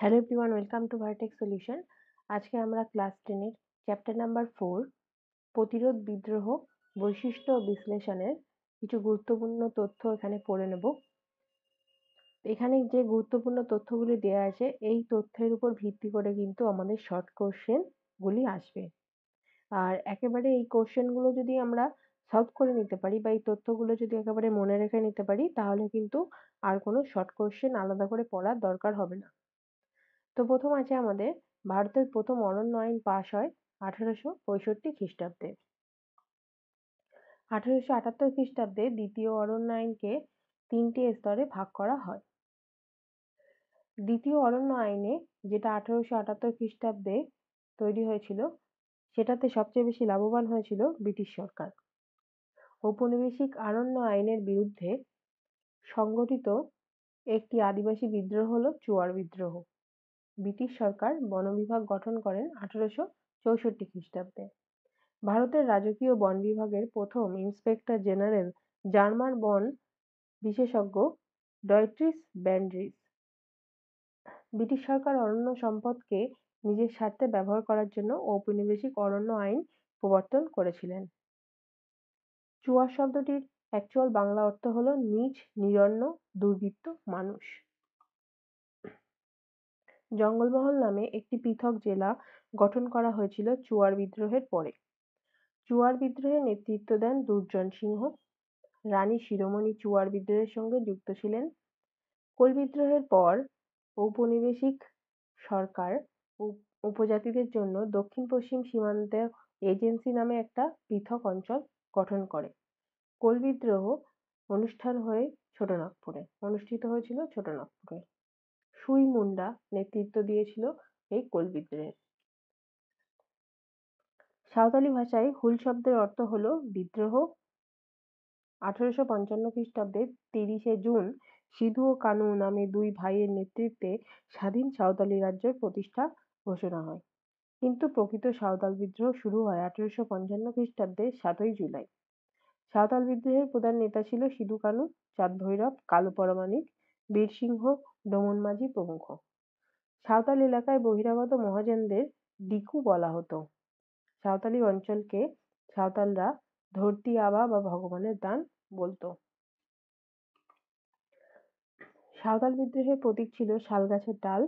Hello everyone, welcome to vertex solution. আজকে আমরা class 10 এর চ্যাপ্টার নাম্বার 4 প্রতিরোধ বিদ্রোহ বৈশিষ্ট্য ও বিশ্লেষণের কিছু গুরুত্বপূর্ণ তথ্য এখানে পড়ে নেব। এখানে যে গুরুত্বপূর্ণ তথ্যগুলি দেওয়া আছে এই তথ্যের উপর ভিত্তি করে কিন্তু আমাদের শর্ট কোশ্চেন গুলি আসবে। আর একেবারে এই কোশ্চেন গুলো যদি আমরা সলভ করে নিতে পারি বা এই তথ্যগুলো যদি একেবারে মনে রেখে নিতে পারি তাহলে কিন্তু আর কোনো শর্ট কোশ্চেন আলাদা করে পড়ার দরকার হবে না। তো প্রথম আছে আমাদের ভারতের প্রথম অরণ্য আইন পাশ হয় 1865 খ্রিস্টাব্দে। 1878 খ্রিস্টাব্দে দ্বিতীয় অরণ্য আইনকে 3টে স্তরে ভাগ করা হয়। দ্বিতীয় অরণ্য আইনে, যেটা 1878 খ্রিস্টাব্দে তৈরি হয়েছিল, সেটাতে সবচেয়ে বেশি লাভবান হয়েছিল ব্রিটিশ সরকার। ঔপনিবেশিক অরণ্য আইনের বিরুদ্ধে সংগঠিত একটি আদিবাসী বিদ্রোহ হলো চুয়ার বিদ্রোহ। ব্রিটিশ সরকার বন বিভাগ গঠন করেন 1864 খ্রিস্টাব্দে। ভারতের রাজকীয় বন বিভাগের প্রথম ইন্সপেক্টর জেনারেল জার্মান বন বিশেষজ্ঞ ডয়ট্রিস ব্যান্ডরিস ব্রিটিশ সরকার অরণ্য সম্পদকে নিজের স্বার্থে ব্যবহার করার জন্য ঔপনিবেশিক অরণ্য আইন প্রবর্তন করেছিলেন। চুয়ার শব্দটির অ্যাকচুয়াল বাংলা অর্থ হলো নীচ, নিরন্ন, দুর্বৃত্ত মানুষ। জঙ্গলমহল নামে একটি পৃথক জেলা গঠন করা হয়েছিল চুয়ার বিদ্রোহের পরে। চুয়ার বিদ্রোহের নেতৃত্ব দেন দুর্জন সিংহ। রানী শিরোমণি চুয়ার বিদ্রোহের সঙ্গে যুক্ত ছিলেন। কোল বিদ্রোহের পর ঔপনিবেশিক সরকার উপজাতিদের জন্য দক্ষিণ-পশ্চিম সীমান্ত এজেন্সি নামে একটা পৃথক অঞ্চল গঠন করে। কোল বিদ্রোহ অনুষ্ঠিত হয়েছিল ছোটনাগপুরে। সুই মুন্ডা নেতৃত্ব দিয়েছিল এই কোল বিদ্রোহের। সাঁওতালি ভাষায় হুল শব্দের অর্থ হলো বিদ্রোহ। 1855 খ্রিস্টাব্দে 30শে জুন সিধু ও কানু নামে দুই ভাইয়ের নেতৃত্বে স্বাধীন সাঁওতালি রাজ্যের প্রতিষ্ঠা ঘোষণা হয়। কিন্তু প্রকৃত সাঁওতাল বিদ্রোহ শুরু হয় 1855 খ্রিস্টাব্দের 7ই জুলাই। সাঁওতাল বিদ্রোহের প্রধান নেতা ছিল সিধু কানু, চাঁদ ভৈরব, কালু পরমাণিক, বীর সিংহ, ডোমন মাঝি প্রমুখ। সাঁওতাল এলাকায় বহিরাগত মহাজনদের ডিকু বলা হতো। সাঁওতালি অঞ্চলকে সাঁওতালরা ধরতি আবা বা ভগবানের দান বলতো। সাঁওতাল বিদ্রোহের প্রতীক ছিল শালগাছের ডাল।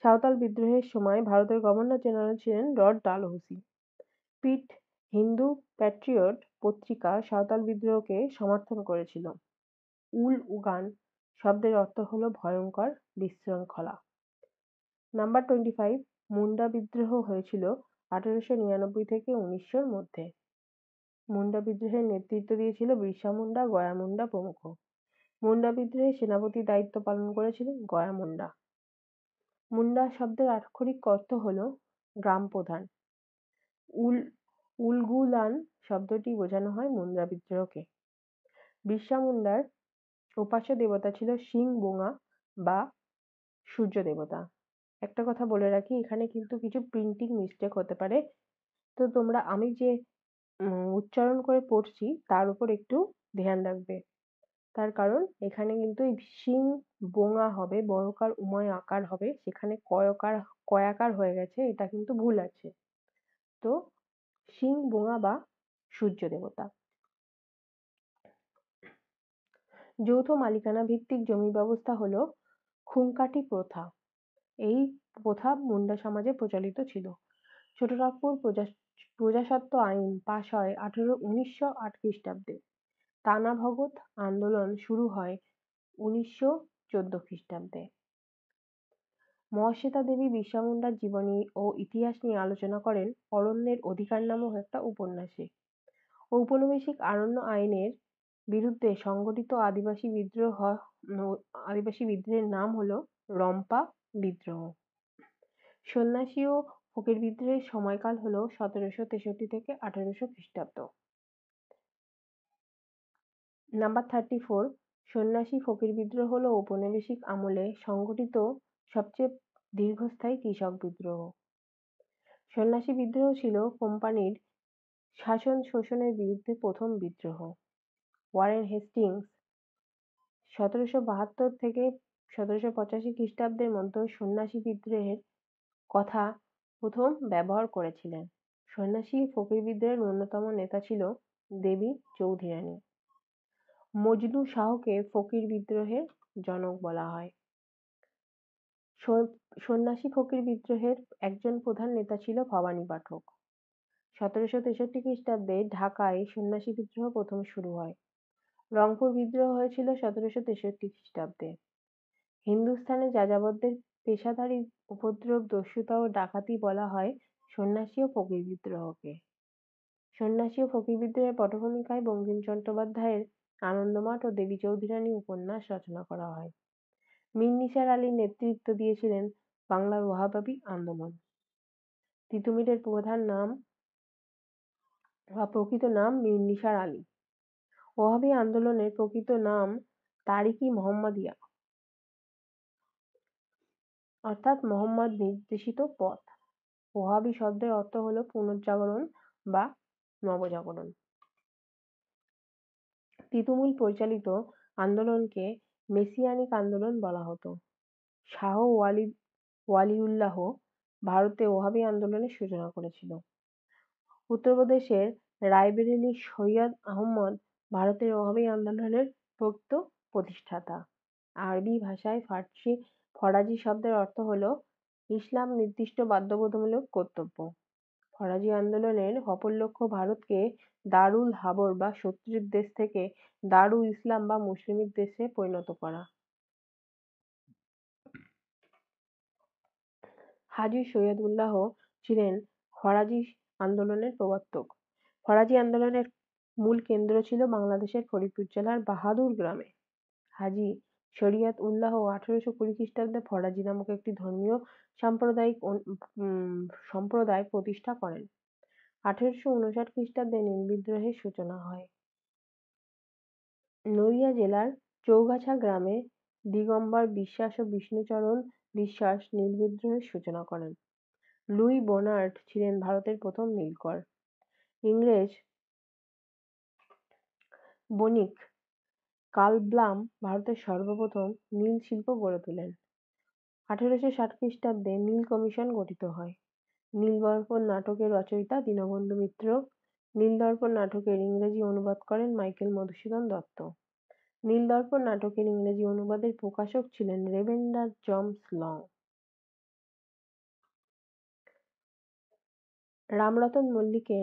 সাঁওতাল বিদ্রোহের সময় ভারতের গভর্নর জেনারেল ছিলেন লর্ড ডালহৌসি। পিট হিন্দু প্যাট্রিয়ট পত্রিকা সাঁওতাল বিদ্রোহকে সমর্থন করেছিল। উল উগান শব্দের অর্থ হলো ভয়ঙ্কর, বিশৃঙ্খলা। নাম্বার 25, মুন্ডা বিদ্রোহ হয়েছিল 1899 থেকে 1900-র মধ্যে। মুন্ডা বিদ্রোহের নেতৃত্ব দিয়েছিল বিরসা মুন্ডা, গয়া মুন্ডা প্রমুখ। মুন্ডা বিদ্রোহে সেনাপতির দায়িত্ব পালন করেছিলেন গয়া মুন্ডা। মুন্ডা শব্দের আক্ষরিক অর্থ হলো গ্রাম প্রধান। উলগুলান শব্দটি বোঝানো হয় মুন্ডা বিদ্রোহকে। বিরসা মুন্ডার উপাস্য দেবতা ছিল সিং বোঙা বা সূর্য দেবতা। একটা কথা বলে রাখি, এখানে কিন্তু কিছু প্রিন্টিং মিস্টেক হতে পারে, তো তোমরা আমি যে উচ্চারণ করে পড়ছি তার উপর একটু ধ্যান রাখবে। তার কারণ এখানে কিন্তু এই সিং বোঙা হবে, বড়কার উময় আকার হবে, সেখানে কয়াকার হয়ে গেছে, এটা কিন্তু ভুল আছে। তো সিং বোঙা বা সূর্য দেবতা। যৌথ মালিকানা ভিত্তিক জমি ব্যবস্থা হলো খুমকাঠি প্রথা। এই প্রথা মুন্ডা সমাজে প্রচলিত ছিল। ছোটনাগপুর প্রজাস্বত্ব আইন পাশ হয় 1908 খ্রিস্টাব্দে। টানা ভগৎ আন্দোলন শুরু হয় 1914 খ্রিস্টাব্দে। মহাশ্বেতা দেবী বিরসা মুন্ডার জীবনী ও ইতিহাস নিয়ে আলোচনা করেন অরণ্যের অধিকার নামক একটা উপন্যাসে। ঔপনিবেশিক অরণ্য আইনের বিরুদ্ধে সংগঠিত আদিবাসী বিদ্রোহের নাম হলো রম্পা বিদ্রোহ। সন্ন্যাসী ও ফকির বিদ্রোহের সময়কাল হলো 1763 থেকে 1800 খ্রিস্টাব্দ। নাম্বার 34, সন্ন্যাসী ফকির বিদ্রোহ হলো ঔপনিবেশিক আমলে সংগঠিত সবচেয়ে দীর্ঘস্থায়ী কৃষক বিদ্রোহ। সন্ন্যাসী বিদ্রোহ ছিল কোম্পানির শাসন শোষণের বিরুদ্ধে প্রথম বিদ্রোহ। ওয়ারেন হেস্টিংস 1772 থেকে 1785 খ্রিস্টাব্দের মধ্যে সন্ন্যাসী বিদ্রোহের কথা প্রথম ব্যবহার করেছিলেন। সন্ন্যাসী ফকির বিদ্রোহের অন্যতম নেতা ছিল দেবী চৌধুরানী রানী। মজনু শাহকে ফকির বিদ্রোহের জনক বলা হয়। সন্ন্যাসী ফকির বিদ্রোহের একজন প্রধান নেতা ছিল ভবানী পাঠক। 1763 খ্রিস্টাব্দে ঢাকায় সন্ন্যাসী বিদ্রোহ প্রথম শুরু হয়। রংপুর বিদ্রোহ হয়েছিল 1763 খ্রিস্টাব্দে। হিন্দুস্তানে যাযাবরদের পেশাদারি উপদ্রব, দস্যুতা ও ডাকাতি বলা হয় সন্ন্যাসী ও ফকির বিদ্রোহকে। সন্ন্যাসী ও ফকির বিদ্রোহের পটভূমিকায় বঙ্কিম চট্টোপাধ্যায়ের আনন্দমঠ ও দেবী চৌধুরানী উপন্যাস রচনা করা হয়। মীর নিসার আলী নেতৃত্ব দিয়েছিলেন বাংলার ওয়াহাবি আন্দোলন। তিতুমীরের প্রকৃত নাম মীর নিসার আলী। ওয়াহাবি আন্দোলনের প্রকৃত নাম তারিক-ই-মুহাম্মদিয়া অর্থাৎ মুহাম্মদ নির্দেশিত পথ। ওয়াহাবি শব্দের অর্থ হলো পুনর্জাগরণ বা নবজাগরণ। তিতুমীর পরিচালিত আন্দোলনকে মেসিয়ানিক আন্দোলন বলা হতো। শাহ ওয়ালিউল্লাহ ভারতে ওয়াহাবি আন্দোলনের সূচনা করেছিল। উত্তরপ্রদেশের রায়বেরেলির সৈয়দ আহমদ ভারতের ওয়াহাবি আন্দোলনের প্রকৃত প্রতিষ্ঠাতা। আরবি ভাষায় ফরাজি শব্দের অর্থ হলো ইসলাম নির্দিষ্ট বাধ্যবাধকতামূলক কর্তব্য। ফরাজি আন্দোলনের অপর লক্ষ্য ভারতকে দারুল হারব বা শত্রুর দেশ থেকে দারুল ইসলাম বা মুসলিমের দেশে পরিণত করা। হাজী সৈয়দুল্লাহ ছিলেন ফরাজি আন্দোলনের প্রবর্তক। ফরাজি আন্দোলনের মূল কেন্দ্র ছিল বাংলাদেশের ফরিদপুর জেলার বাহাদুর গ্রামে। হাজী শরিয়ত উল্লাহ 1820 খ্রিস্টাব্দে ফরাজি নামক একটি ধর্মীয় সম্প্রদায় প্রতিষ্ঠা করেন। 1859 খ্রিস্টাব্দে নীল বিদ্রোহের সূচনা হয়। নদিয়া জেলার চৌগাছা গ্রামে দিগম্বর বিশ্বাস ও বিষ্ণুচরণ বিশ্বাস নীল বিদ্রোহের সূচনা করেন। লুই বোনার্ট ছিলেন ভারতের প্রথম নীলকর। ইংরেজ বণিক কার্ল ব্লাম ভারতের সর্বপ্রথম নীল শিল্প গড়ে তোলেন। 1860 খ্রিস্টাব্দে নীল কমিশন গঠিত হয়। নীলদর্পণ নাটকের রচয়িতা দীনবন্ধু মিত্র। নীলদর্পণ নাটকের ইংরেজি অনুবাদ করেন মাইকেল মধুসূদন দত্ত। নীলদর্পণ নাটকের ইংরেজি অনুবাদের প্রকাশক ছিলেন রেভেরেন্ড জেমস লং। রামরতন মল্লিককে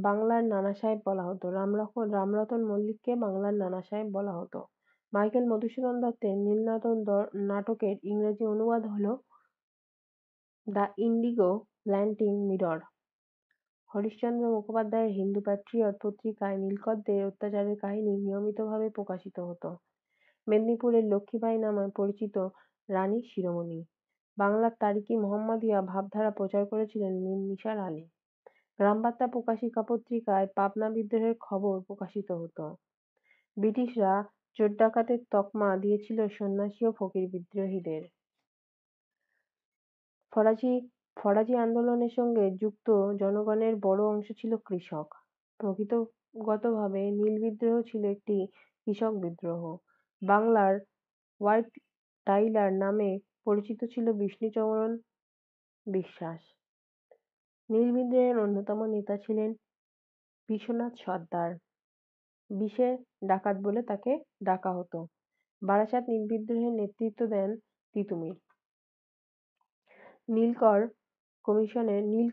বাংলার নানা সাহেব বলা হতো। রামরতন মল্লিককে বাংলার নানা সাহেব বলা হতো। মাইকেল মধুসূদন দত্তের নীলনদ নাটকের ইংরেজি অনুবাদ হলো দ্য ইন্ডিগো ল্যান্টিং মিরর। হরিশচন্দ্র মুখোপাধ্যায়ের হিন্দু প্যাট্রিয়ট পত্রিকায় নীলকরদের অত্যাচারের কাহিনী নিয়মিতভাবে প্রকাশিত হতো। মেদিনীপুরের লক্ষ্মীবাঈ নামে পরিচিত রানী শিরোমণি। বাংলার তারিক-ই-মুহাম্মদিয়া ভাবধারা প্রচার করেছিলেন মীর নিসার আলী। গ্রামবার্তা প্রকাশিকা পত্রিকায় পাবনা বিদ্রোহের খবর প্রকাশিত হতো। ব্রিটিশরা চোর ডাকাতের তকমা দিয়েছিল সন্ন্যাসী ও ফকির বিদ্রোহীদের। ফরাজি আন্দোলনের সঙ্গে যুক্ত জনগণের বড় অংশ ছিল কৃষক। প্রকৃতিগতভাবে নীল বিদ্রোহ ছিল একটি কৃষক বিদ্রোহ। বাংলার হোয়াইট টাইলার নামে পরিচিত ছিল বিষ্ণুচরণ বিশ্বাস। নীল বিদ্রোহের অন্যতম নেতা ছিলেন বিশ্বনাথ সর্দার। বিশে ডাকাত বলে তাকে ডাকা হতো। বারাসাত নীল বিদ্রোহের নেতৃত্ব দেন তিতুমীর। নীল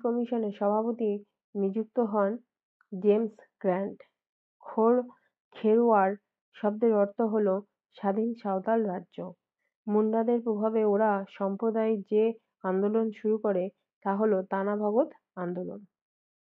কমিশনের সভাপতি নিযুক্ত হন জেমস গ্র্যান্ট। খেরওয়াড় শব্দের অর্থ হলো স্বাধীন সাঁওতাল রাজ্য। মুন্ডাদের প্রভাবে ওরা সম্প্রদায় যে আন্দোলন শুরু করে তা হলো তানা ভগত আন্দোলন।